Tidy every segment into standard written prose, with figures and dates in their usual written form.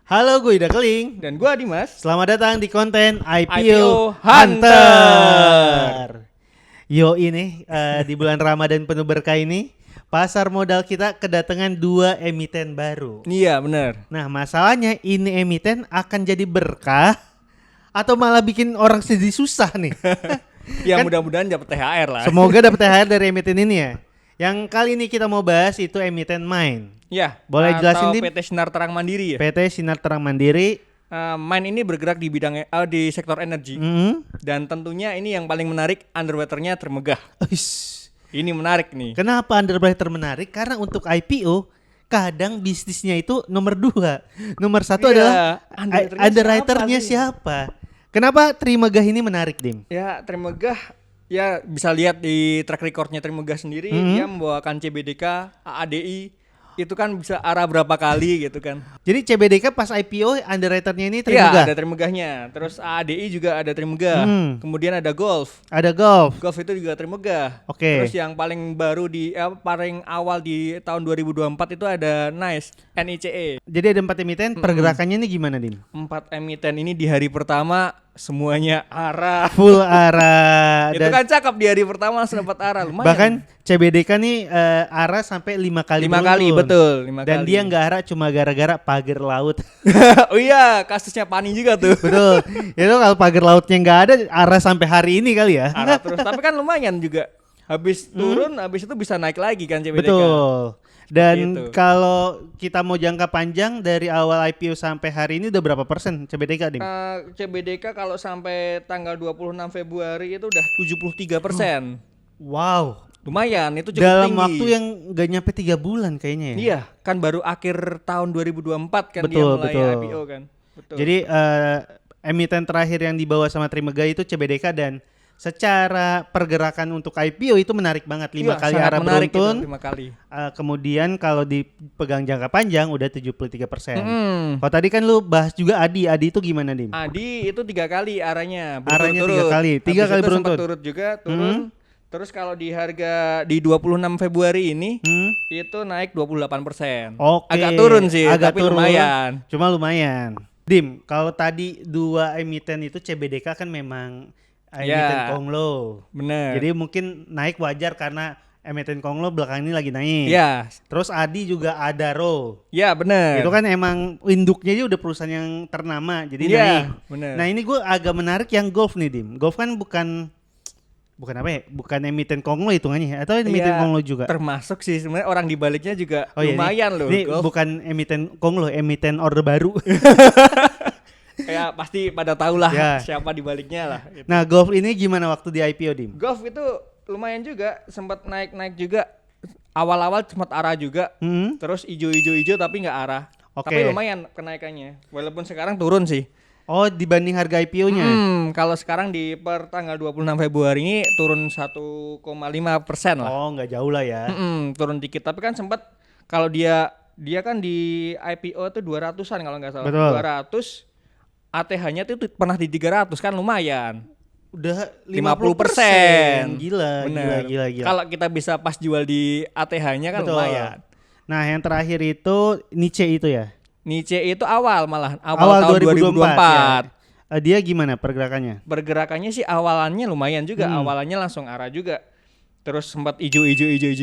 Halo, gue Ida Keling. Dan gua Dimas. Selamat datang di konten IPO IPO Hunter. Yo ini di bulan Ramadan penuh berkah ini, pasar modal kita kedatangan 2 emiten baru. Iya benar. Nah masalahnya ini emiten akan jadi berkah atau malah bikin orang sedih susah nih. Ya Kan- mudah-mudahan dapat THR lah. Semoga dapat THR dari emiten ini ya. Yang kali ini kita mau bahas itu emiten Main. Ya. Boleh jelasin, atau Dim? PT Sinar Terang Mandiri ya. PT Sinar Terang Mandiri. Main ini bergerak di bidang di sektor energi. Dan tentunya ini yang paling menarik, underwaternya termegah. Uish. Ini menarik nih. Kenapa underwriter menarik? Karena untuk IPO kadang bisnisnya itu nomor 2. Nomor 1 Iya, adalah underwriternya underwriternya siapa? Kenapa Trimegah ini menarik, Dim? Ya Trimegah ya bisa lihat di track recordnya Trimegah sendiri. Dia membawakan CBDK, AADI. Itu kan bisa arah berapa kali gitu kan. Jadi CBDK pas IPO underwriternya ini Iya Trimegah. ada Trimegahnya. Terus AADI juga ada Trimegah. Kemudian ada Golf. Ada Golf. Golf itu juga Trimegah. Oke. Terus yang paling baru paling awal di tahun 2024 itu ada NICE, NICE. Jadi ada 4 emiten, pergerakannya ini gimana, Dim? 4 emiten ini di hari pertama semuanya arah. Full arah. Itu kan cakep, di hari pertama langsung dapat arah, lumayan. Bahkan CBDK nih arah sampai 5 kali 5 kali, beruntun. betul, 5 Dan kali. dia nggak arah cuma gara-gara pagar laut. Oh iya, kasusnya Pani juga tuh. Betul. Itu kalau pagar lautnya nggak ada, arah sampai hari ini kali ya. Arah terus, tapi kan lumayan juga. Habis turun, habis itu bisa naik lagi kan CBDK. Betul. Dan Gitu. kalau kita mau jangka panjang dari awal IPO sampai hari ini udah berapa persen CBDK, Dim? CBDK kalau sampai tanggal 26 Februari itu udah 73%. Wow. Lumayan, itu cukup Dalam tinggi. waktu yang gak nyampe 3 bulan kayaknya ya. Iya, kan baru akhir tahun 2024 kan dia Betul, mulai betul. IPO kan. Betul. Jadi emiten terakhir yang dibawa sama Trimegah itu CBDK dan secara pergerakan untuk IPO itu menarik banget 5 Iya, kali sangat arah menarik beruntun. itu, 5 kali. Kemudian kalau dipegang jangka panjang udah 73%. Hmm. Kalau tadi kan lu bahas juga Adi itu gimana, Dim? Adi itu 3 kali arahnya. Arahnya berturut-turut. 3 kali, 3 Habis kali itu sempat beruntun. turut juga, turun. Terus kalau di harga di 26 Februari ini itu naik 28%. Oke. Agak turun sih, agak tapi turun, lumayan. Cuma lumayan. Dim, kalau tadi 2 emiten itu CBDK kan memang emiten Ya. konglo. Bener. Jadi mungkin naik wajar karena emiten konglo belakangan ini lagi naik. Ya, Terus Adi juga ada Ro. ya bener. Itu kan emang induknya aja udah perusahaan yang ternama jadi Iya, naik. bener. Nah ini gue agak menarik yang Golf nih, Dim. Golf kan bukan apa ya? Bukan emiten konglo hitungannya ya? Atau emiten Iya, konglo juga? termasuk sih sebenarnya orang di baliknya juga Oh iya, lumayan loh. Ini Golf. bukan emiten konglo, emiten orde baru. Kayak pasti pada tahu lah Ya. siapa di baliknya lah. Gitu. Nah, Golf ini gimana waktu di IPO, Dim? Golf itu lumayan juga, sempat naik juga. Awal-awal sempat arah juga, terus ijo tapi nggak arah. Oke. Tapi lumayan kenaikannya. Walaupun sekarang turun sih. Oh, dibanding harga IPO-nya. Kalau sekarang di per tanggal 26 Februari ini turun 1,5% lah. Oh, nggak jauh lah ya. Turun dikit. Tapi kan sempat kalau dia kan di IPO itu 200-an kalau nggak salah. Betul. 200 ATH-nya tuh pernah di 300 kan lumayan. Udah 50%. Gila, Bener. gila. Kalau kita bisa pas jual di ATH-nya kan Betul. lumayan. Nah, yang terakhir itu Niche itu ya. Niche itu awal tahun 2024. Ya. Dia gimana pergerakannya? Pergerakannya sih awalannya lumayan juga, awalannya langsung arah juga. Terus sempat hijau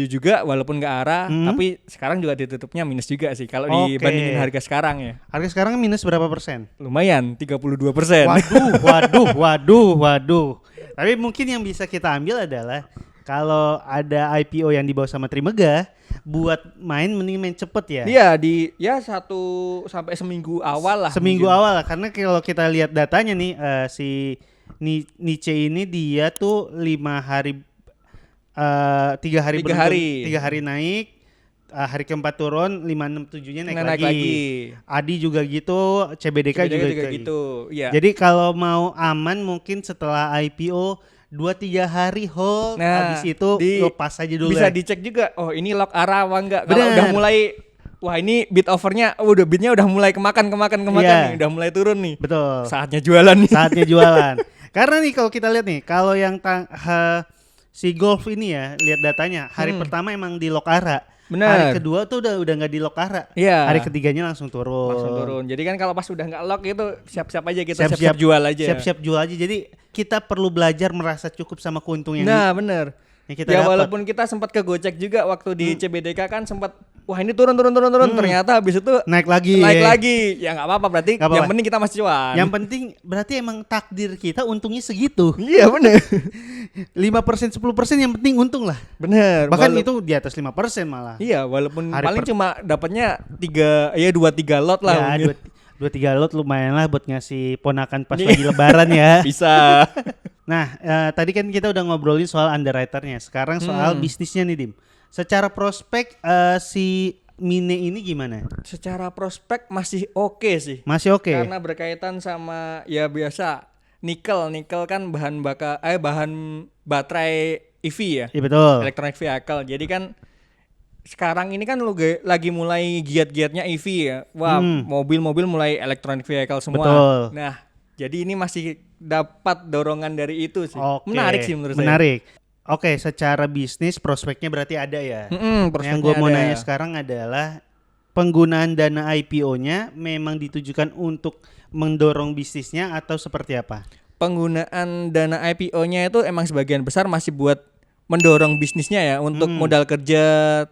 juga walaupun nggak arah, tapi sekarang juga ditutupnya minus juga sih kalau Oke. dibandingin harga sekarang ya. Harga sekarang minus berapa persen? Lumayan 32%. Waduh. Tapi mungkin yang bisa kita ambil adalah kalau ada IPO yang dibawa sama Trimegah, buat mending main cepet ya. Iya di 1 sampai seminggu awal lah. Seminggu mungkin. awal lah, karena kalau kita lihat datanya nih si Niche ini dia tuh 5 hari 3 hari Tiga hari. 3 hari naik, hari keempat turun, 5 6 7-nya naik, Naik lagi. lagi. Adi juga gitu, CBDK juga gitu. Iya. Jadi kalau mau aman mungkin setelah IPO 2-3 hari hold, habis itu lepas aja dulu. Bisa ya. dicek juga. Oh, ini lock arah apa enggak? Kalau Bener. udah mulai wah ini bid overnya bidnya udah mulai kemakan Iya. nih, udah mulai turun nih. Betul. Saatnya jualan nih. Saatnya jualan. Karena nih kalau kita lihat nih, kalau yang si Golf ini ya, lihat datanya, hari pertama emang di lock arah. Bener. Hari kedua tuh udah nggak di lock ARA. Iya. Hari ketiganya langsung turun. Jadi kan kalau pas udah nggak lock itu siap-siap aja kita Siap-siap siap-siap jual aja. Siap-siap jual aja. Jadi kita perlu belajar merasa cukup sama keuntungan Nah, bener. yang kita Ya dapat. walaupun kita sempat kegocek juga waktu di CBDK kan sempat wah ini turun ternyata habis itu Naik lagi. Ya nggak apa-apa berarti Nggak apa-apa. yang penting kita masih cuan. Yang penting berarti emang takdir kita untungnya segitu. Iya bener. 5% 10% yang penting untung lah. Bener. Bahkan itu di atas 5% malah. Iya walaupun Hari paling cuma dapatnya 2-3 lot lah. Ya, 2-3 lot lumayan lah buat ngasih ponakan pas lagi lebaran ya. Bisa. Nah, tadi kan kita udah ngobrolin soal underwriternya. Sekarang soal bisnisnya nih, Dim. Secara prospek si Mine ini gimana? Secara prospek masih oke sih. Masih oke. Karena berkaitan sama ya biasa nikel kan bahan baterai EV ya. Iya betul. Electronic vehicle. Jadi kan sekarang ini kan lagi mulai giat-giatnya EV ya. Wah, mobil-mobil mulai electronic vehicle semua. Betul. Nah, jadi ini masih dapat dorongan dari itu sih. Oke. Menarik sih menurut saya. Menarik. Oke, secara bisnis prospeknya berarti ada ya. Yang prospeknya gue mau ada. nanya sekarang adalah penggunaan dana IPO-nya memang ditujukan untuk mendorong bisnisnya atau seperti apa? Penggunaan dana IPO-nya itu emang sebagian besar masih buat mendorong bisnisnya ya untuk modal kerja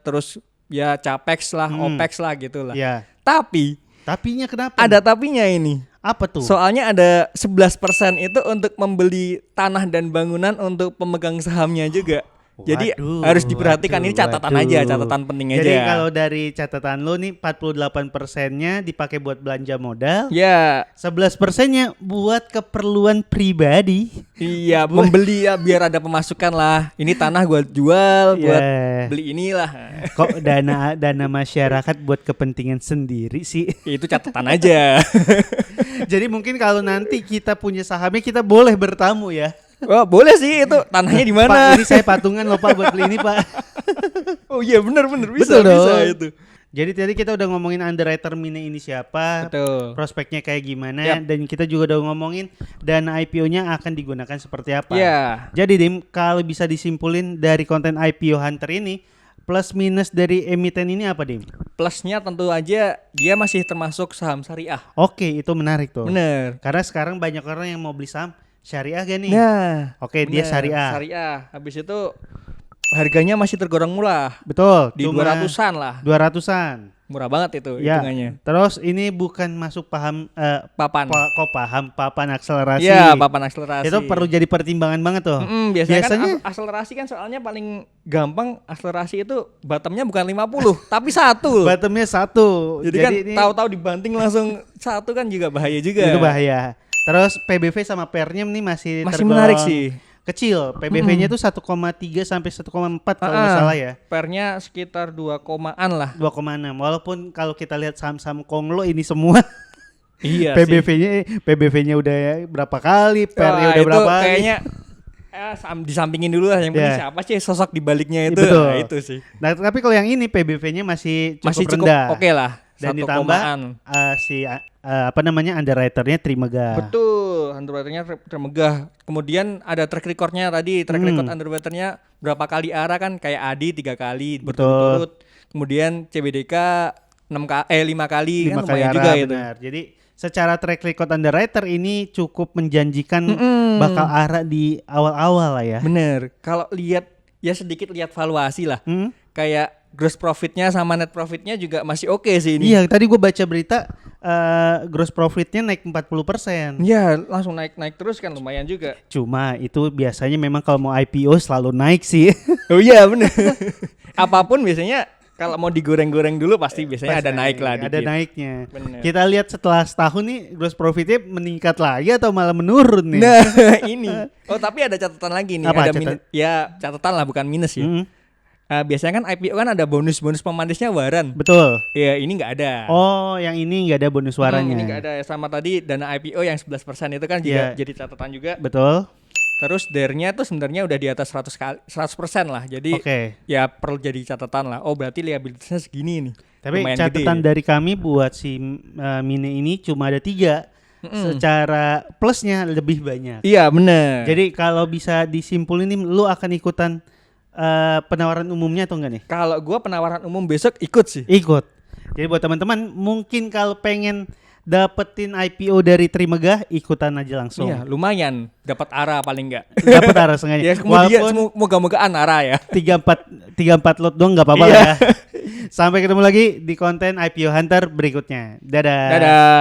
terus ya capex lah, opex lah gitu lah. Ya. Tapinya kenapa? ada tapinya ini. Apa tuh? Soalnya ada 11% itu untuk membeli tanah dan bangunan untuk pemegang sahamnya juga. Jadi harus diperhatikan ini catatan aja, catatan penting aja. Jadi kalau dari catatan lo nih 48%-nya dipakai buat belanja modal. Ya, 11%-nya buat keperluan pribadi. iya, membeli ya biar ada pemasukan lah. Ini tanah gua jual buat beli inilah. Kok dana masyarakat buat kepentingan sendiri sih? Itu catatan aja. Jadi mungkin kalau nanti kita punya sahamnya kita boleh bertamu ya. Wah, boleh sih itu tanahnya di mana? Pak, ini saya patungan loh Pak buat beli ini Pak. Oh iya benar bisa Betul bisa dong. itu. Jadi tadi kita udah ngomongin underwriter Mine ini siapa, Betul. prospeknya kayak gimana, dan kita juga udah ngomongin dana IPO-nya akan digunakan seperti apa. Iya. Jadi Dim, kalau bisa disimpulin dari konten IPO Hunter ini, plus minus dari emiten ini apa Dim? Plusnya tentu aja dia masih termasuk saham syariah. Oke, itu menarik tuh. Bener. Karena sekarang banyak orang yang mau beli saham syariah gak nih? Nah, Oke, dia bener, syariah. Syariah. Habis itu harganya masih tergolong murah. Betul. Di cuma 200-an lah. 200-an. Murah banget itu Ya. hitungannya. Terus ini bukan masuk paham Papan. kok paham papan akselerasi. Iya, papan akselerasi. Itu perlu jadi pertimbangan banget tuh. Biasanya kan akselerasi kan soalnya paling gampang akselerasi itu bottomnya bukan 50 tapi 1. Bottomnya 1. Jadi kan tahu-tahu dibanting langsung 1 kan juga bahaya juga. Itu bahaya. Terus PBV sama PER-nya ini masih menarik sih. Kecil. PBV-nya tuh 1,3 sampai 1,4 kalau nggak salah ya. PER-nya sekitar 2,an lah. 2,6. Walaupun kalau kita lihat saham-saham Konglo ini semua iya PBV-nya udah berapa kali, PER-nya udah berapa kali. Kayaknya disampingin dulu lah yang penting siapa sih sosok di baliknya itu. Betul. Nah, itu sih. Nah, tapi kalau yang ini PBV-nya masih cukup rendah. Oke lah. Dan ditambah underwriter-nya Trimegah. Betul, underwriter-nya Trimegah. Kemudian ada track record-nya tadi, track record underwriter-nya berapa kali ARA kan kayak Adi 3 kali berturut-turut. Kemudian CBDK 5 kali kan lumayan ARA, juga itu. Benar. Jadi secara track record underwriter ini cukup menjanjikan bakal ARA di awal-awal lah ya. Bener. Kalau sedikit lihat valuasi lah. Kayak gross profitnya sama net profitnya juga masih oke sih ini. Iya, tadi gue baca berita gross profitnya naik 40%. Iya, langsung naik terus kan lumayan juga. Cuma itu biasanya memang kalau mau IPO selalu naik sih. Oh iya bener. Apapun biasanya kalau mau digoreng-goreng dulu pasti biasanya ada naik lah dikit. Ada naiknya. Bener. Kita lihat setelah setahun nih gross profitnya meningkat lagi atau malah menurun nih. Nah ini. Oh tapi ada catatan lagi nih. Apa, ya catatan lah bukan minus ya. Biasanya kan IPO kan ada bonus pemanisnya waran. Betul. Ya ini nggak ada. Oh yang ini nggak ada bonus waranya. Ini nggak ada. Sama tadi dana IPO yang 11% itu kan juga jadi catatan juga. Betul. Terus DER-nya tuh sebenarnya udah di atas 100% lah. Jadi ya perlu jadi catatan lah. Oh berarti liabilitasnya segini nih. Tapi catatan dari kami buat si Mine ini cuma ada 3. Secara plusnya lebih banyak. Iya benar. Jadi kalau bisa disimpulin nih lu akan ikutan penawaran umumnya atau enggak nih? Kalau gua penawaran umum besok ikut sih. Ikut. Jadi buat teman-teman mungkin kalau pengen dapetin IPO dari Trimegah, ikutan aja langsung. Iya, lumayan dapat ARA paling enggak. Dapat arah sengaja. Ya kemudian Walaupun moga-mogaan ARA ya. 34 lot doang nggak apa-apa lah Iya. ya. Sampai ketemu lagi di konten IPO Hunter berikutnya. Dadah. Dadah.